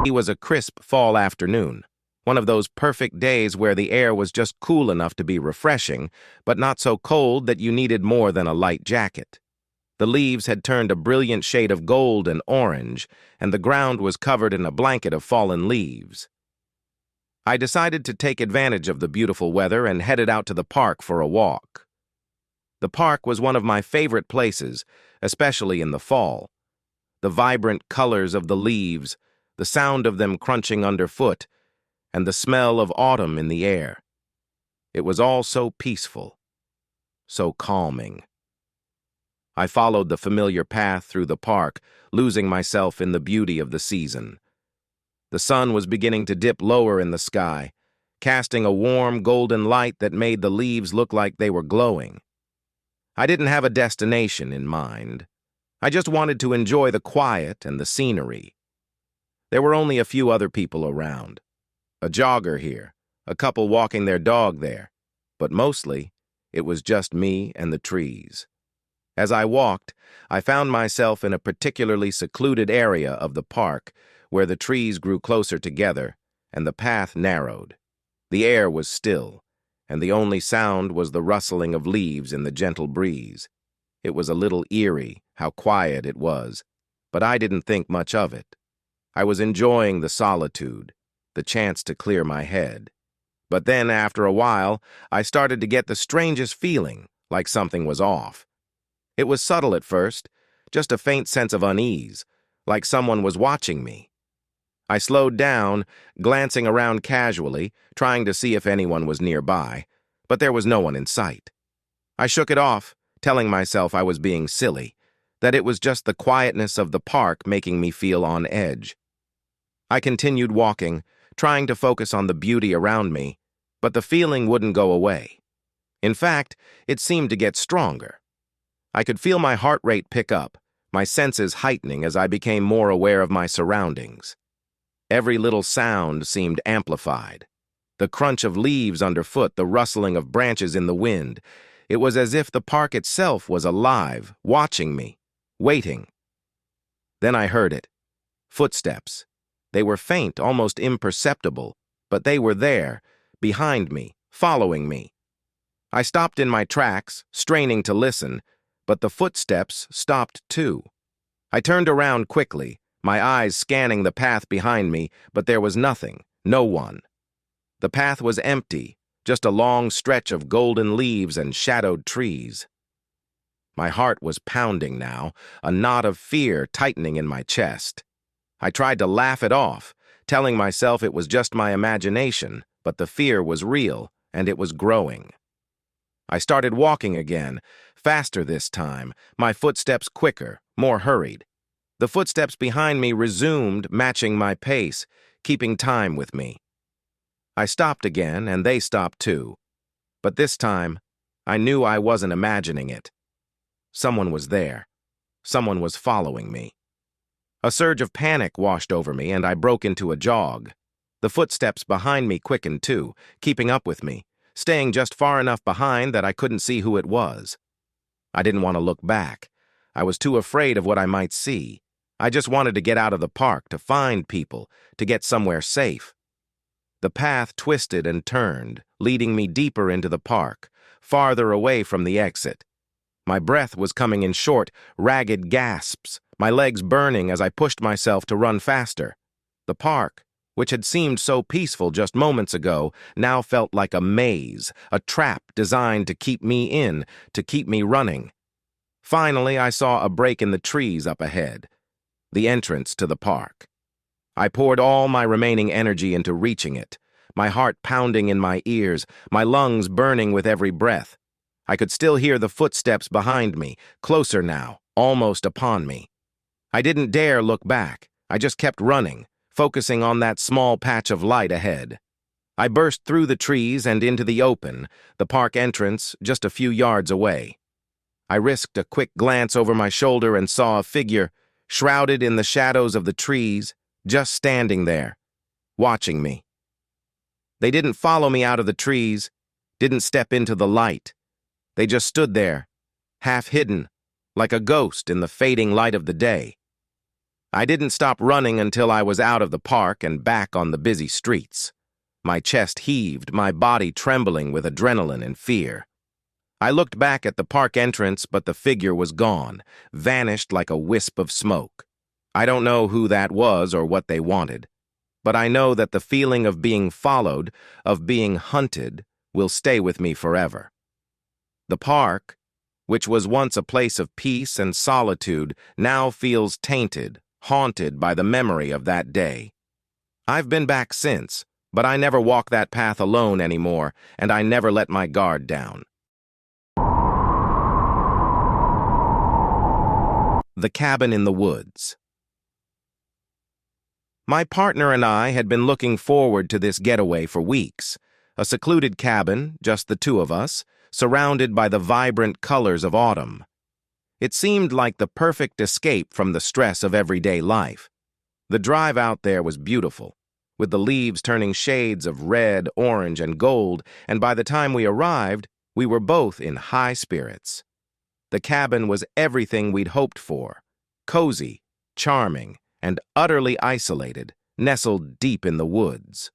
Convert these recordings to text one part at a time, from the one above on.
It was a crisp fall afternoon, one of those perfect days where the air was just cool enough to be refreshing, but not so cold that you needed more than a light jacket. The leaves had turned a brilliant shade of gold and orange, and the ground was covered in a blanket of fallen leaves. I decided to take advantage of the beautiful weather and headed out to the park for a walk. The park was one of my favorite places, especially in the fall. The vibrant colors of the leaves, the sound of them crunching underfoot, and the smell of autumn in the air. It was all so peaceful, so calming. I followed the familiar path through the park, losing myself in the beauty of the season. The sun was beginning to dip lower in the sky, casting a warm golden light that made the leaves look like they were glowing. I didn't have a destination in mind. I just wanted to enjoy the quiet and the scenery. There were only a few other people around. A jogger here, a couple walking their dog there, but mostly it was just me and the trees. As I walked, I found myself in a particularly secluded area of the park where the trees grew closer together and the path narrowed. The air was still, and the only sound was the rustling of leaves in the gentle breeze. It was a little eerie how quiet it was, but I didn't think much of it. I was enjoying the solitude, the chance to clear my head. But then, after a while, I started to get the strangest feeling, like something was off. It was subtle at first, just a faint sense of unease, like someone was watching me. I slowed down, glancing around casually, trying to see if anyone was nearby, but there was no one in sight. I shook it off, telling myself I was being silly, that it was just the quietness of the park making me feel on edge. I continued walking, trying to focus on the beauty around me, but the feeling wouldn't go away. In fact, it seemed to get stronger. I could feel my heart rate pick up, my senses heightening as I became more aware of my surroundings. Every little sound seemed amplified. The crunch of leaves underfoot, the rustling of branches in the wind. It was as if the park itself was alive, watching me, waiting. Then I heard it. Footsteps. They were faint, almost imperceptible, but they were there, behind me, following me. I stopped in my tracks, straining to listen, but the footsteps stopped too. I turned around quickly, my eyes scanning the path behind me, but there was nothing, no one. The path was empty, just a long stretch of golden leaves and shadowed trees. My heart was pounding now, a knot of fear tightening in my chest. I tried to laugh it off, telling myself it was just my imagination, but the fear was real, and it was growing. I started walking again, faster this time, my footsteps quicker, more hurried. The footsteps behind me resumed, matching my pace, keeping time with me. I stopped again, and they stopped too. But this time, I knew I wasn't imagining it. Someone was there. Someone was following me. A surge of panic washed over me, and I broke into a jog. The footsteps behind me quickened too, keeping up with me, staying just far enough behind that I couldn't see who it was. I didn't want to look back. I was too afraid of what I might see. I just wanted to get out of the park, to find people, to get somewhere safe. The path twisted and turned, leading me deeper into the park, farther away from the exit. My breath was coming in short, ragged gasps, my legs burning as I pushed myself to run faster. The park, which had seemed so peaceful just moments ago, now felt like a maze, a trap designed to keep me in, to keep me running. Finally, I saw a break in the trees up ahead, the entrance to the park. I poured all my remaining energy into reaching it, my heart pounding in my ears, my lungs burning with every breath. I could still hear the footsteps behind me, closer now, almost upon me. I didn't dare look back. I just kept running, focusing on that small patch of light ahead. I burst through the trees and into the open, the park entrance just a few yards away. I risked a quick glance over my shoulder and saw a figure, shrouded in the shadows of the trees, just standing there, watching me. They didn't follow me out of the trees, didn't step into the light. They just stood there, half hidden, like a ghost in the fading light of the day. I didn't stop running until I was out of the park and back on the busy streets. My chest heaved, my body trembling with adrenaline and fear. I looked back at the park entrance, but the figure was gone, vanished like a wisp of smoke. I don't know who that was or what they wanted, but I know that the feeling of being followed, of being hunted, will stay with me forever. The park, which was once a place of peace and solitude, now feels tainted, haunted by the memory of that day. I've been back since, but I never walk that path alone anymore, and I never let my guard down. The Cabin in the Woods. My partner and I had been looking forward to this getaway for weeks. A secluded cabin, just the two of us, surrounded by the vibrant colors of autumn. It seemed like the perfect escape from the stress of everyday life. The drive out there was beautiful, with the leaves turning shades of red, orange, and gold, and by the time we arrived, we were both in high spirits. The cabin was everything we'd hoped for: cozy, charming, and utterly isolated, nestled deep in the woods.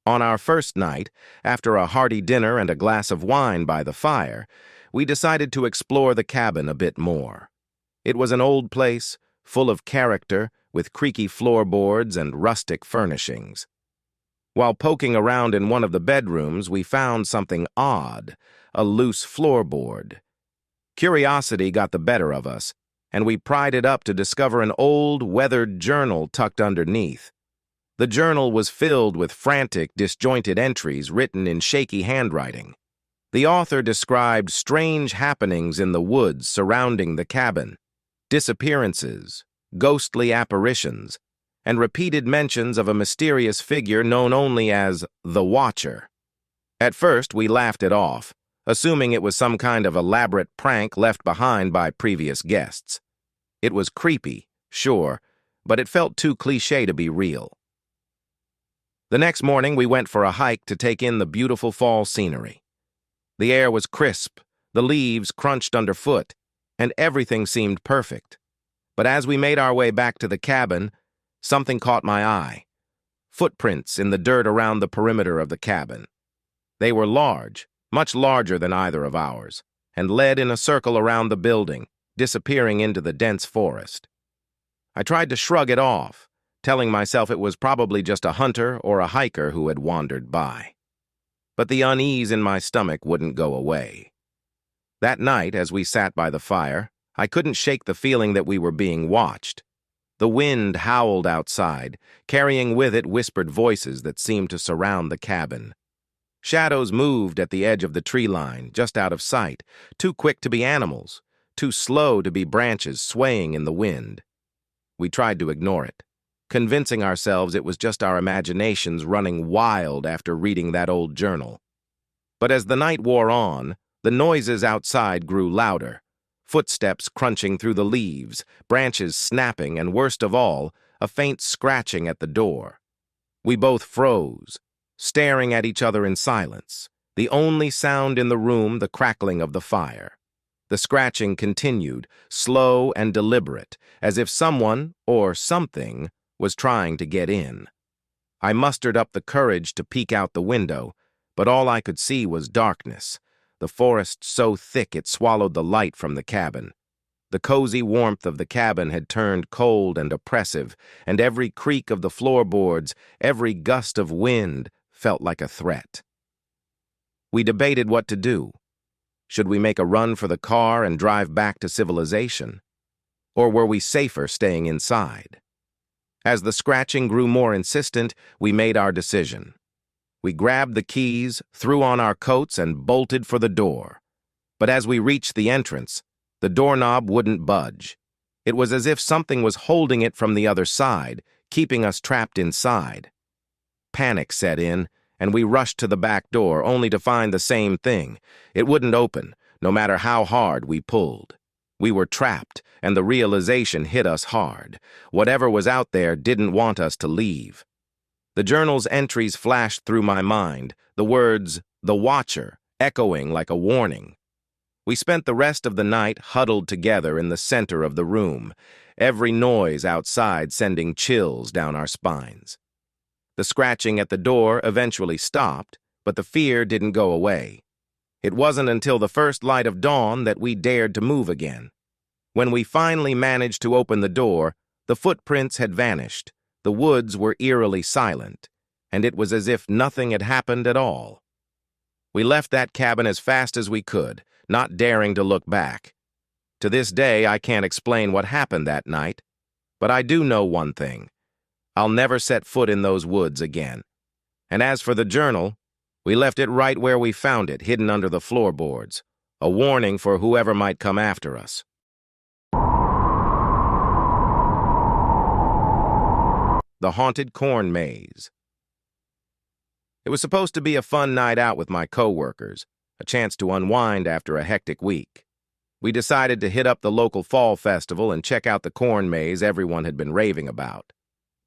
On our first night, after a hearty dinner and a glass of wine by the fire, we decided to explore the cabin a bit more. It was an old place, full of character, with creaky floorboards and rustic furnishings. While poking around in one of the bedrooms, we found something odd: a loose floorboard. Curiosity got the better of us, and we pried it up to discover an old, weathered journal tucked underneath. The journal was filled with frantic, disjointed entries written in shaky handwriting. The author described strange happenings in the woods surrounding the cabin, disappearances, ghostly apparitions, and repeated mentions of a mysterious figure known only as the Watcher. At first, we laughed it off, assuming it was some kind of elaborate prank left behind by previous guests. It was creepy, sure, but it felt too cliché to be real. The next morning, we went for a hike to take in the beautiful fall scenery. The air was crisp, the leaves crunched underfoot, and everything seemed perfect. But as we made our way back to the cabin, something caught my eye: footprints in the dirt around the perimeter of the cabin. They were large, much larger than either of ours, and led in a circle around the building, disappearing into the dense forest. I tried to shrug it off, telling myself it was probably just a hunter or a hiker who had wandered by. But the unease in my stomach wouldn't go away. That night, as we sat by the fire, I couldn't shake the feeling that we were being watched. The wind howled outside, carrying with it whispered voices that seemed to surround the cabin. Shadows moved at the edge of the tree line, just out of sight, too quick to be animals, too slow to be branches swaying in the wind. We tried to ignore it, convincing ourselves it was just our imaginations running wild after reading that old journal. But as the night wore on, the noises outside grew louder: footsteps crunching through the leaves, branches snapping, and worst of all, a faint scratching at the door. We both froze, staring at each other in silence, the only sound in the room the crackling of the fire. The scratching continued, slow and deliberate, as if someone, or something, was trying to get in. I mustered up the courage to peek out the window, but all I could see was darkness, the forest so thick it swallowed the light from the cabin. The cozy warmth of the cabin had turned cold and oppressive, and every creak of the floorboards, every gust of wind, felt like a threat. We debated what to do. Should we make a run for the car and drive back to civilization? Or were we safer staying inside? As the scratching grew more insistent, we made our decision. We grabbed the keys, threw on our coats, and bolted for the door. But as we reached the entrance, the doorknob wouldn't budge. It was as if something was holding it from the other side, keeping us trapped inside. Panic set in, and we rushed to the back door, only to find the same thing. It wouldn't open, no matter how hard we pulled. We were trapped, and the realization hit us hard. Whatever was out there didn't want us to leave. The journal's entries flashed through my mind, the words, "The Watcher," echoing like a warning. We spent the rest of the night huddled together in the center of the room, every noise outside sending chills down our spines. The scratching at the door eventually stopped, but the fear didn't go away. It wasn't until the first light of dawn that we dared to move again. When we finally managed to open the door, the footprints had vanished, the woods were eerily silent, and it was as if nothing had happened at all. We left that cabin as fast as we could, not daring to look back. To this day, I can't explain what happened that night, but I do know one thing. I'll never set foot in those woods again. And as for the journal, we left it right where we found it, hidden under the floorboards, a warning for whoever might come after us. The Haunted Corn Maze. It was supposed to be a fun night out with my coworkers, a chance to unwind after a hectic week. We decided to hit up the local fall festival and check out the corn maze everyone had been raving about.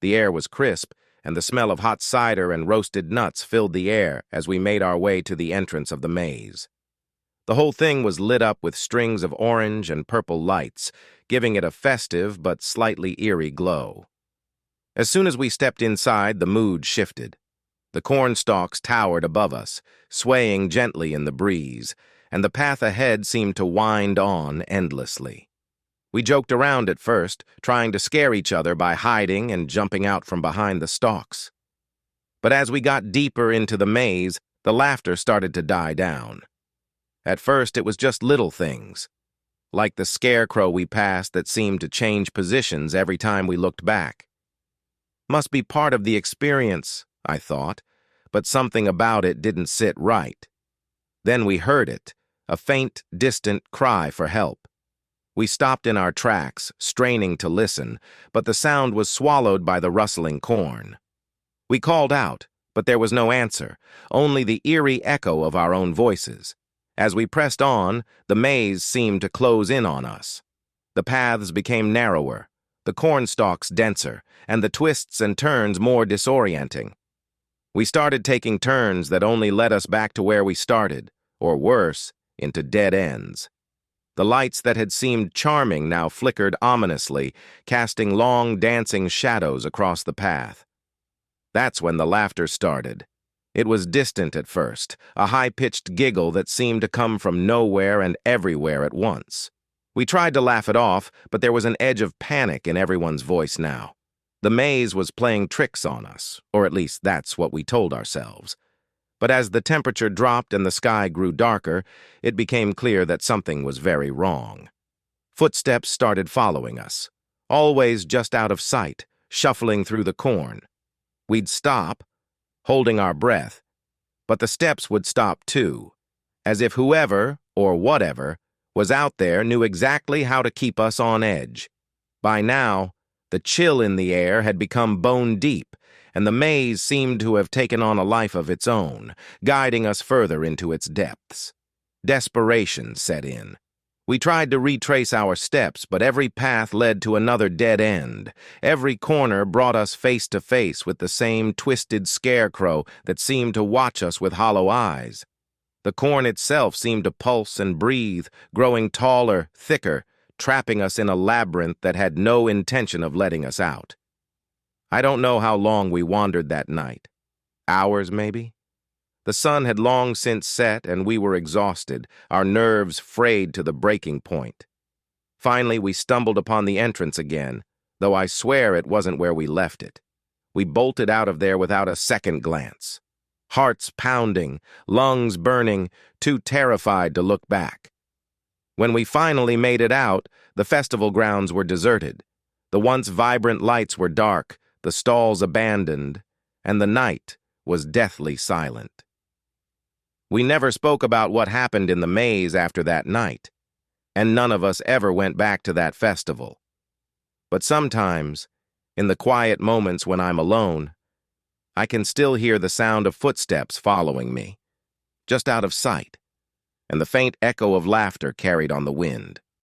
The air was crisp, and the smell of hot cider and roasted nuts filled the air as we made our way to the entrance of the maze. The whole thing was lit up with strings of orange and purple lights, giving it a festive but slightly eerie glow. As soon as we stepped inside, the mood shifted. The corn stalks towered above us, swaying gently in the breeze, and the path ahead seemed to wind on endlessly. We joked around at first, trying to scare each other by hiding and jumping out from behind the stalks. But as we got deeper into the maze, the laughter started to die down. At first, it was just little things, like the scarecrow we passed that seemed to change positions every time we looked back. Must be part of the experience, I thought, but something about it didn't sit right. Then we heard it, a faint, distant cry for help. We stopped in our tracks, straining to listen, but the sound was swallowed by the rustling corn. We called out, but there was no answer, only the eerie echo of our own voices. As we pressed on, the maze seemed to close in on us. The paths became narrower, the corn stalks denser, and the twists and turns more disorienting. We started taking turns that only led us back to where we started, or worse, into dead ends. The lights that had seemed charming now flickered ominously, casting long, dancing shadows across the path. That's when the laughter started. It was distant at first, a high-pitched giggle that seemed to come from nowhere and everywhere at once. We tried to laugh it off, but there was an edge of panic in everyone's voice now. The maze was playing tricks on us, or at least that's what we told ourselves. But as the temperature dropped and the sky grew darker, it became clear that something was very wrong. Footsteps started following us, always just out of sight, shuffling through the corn. We'd stop, holding our breath, but the steps would stop too, as if whoever, or whatever, was out there knew exactly how to keep us on edge. By now, the chill in the air had become bone-deep, and the maze seemed to have taken on a life of its own, guiding us further into its depths. Desperation set in. We tried to retrace our steps, but every path led to another dead end. Every corner brought us face to face with the same twisted scarecrow that seemed to watch us with hollow eyes. The corn itself seemed to pulse and breathe, growing taller, thicker, trapping us in a labyrinth that had no intention of letting us out. I don't know how long we wandered that night. Hours, maybe? The sun had long since set, and we were exhausted, our nerves frayed to the breaking point. Finally, we stumbled upon the entrance again, though I swear it wasn't where we left it. We bolted out of there without a second glance. Hearts pounding, lungs burning, too terrified to look back. When we finally made it out, the festival grounds were deserted. The once vibrant lights were dark, the stalls abandoned, and the night was deathly silent. We never spoke about what happened in the maze after that night, and none of us ever went back to that festival. But sometimes, in the quiet moments when I'm alone, I can still hear the sound of footsteps following me, just out of sight, and the faint echo of laughter carried on the wind.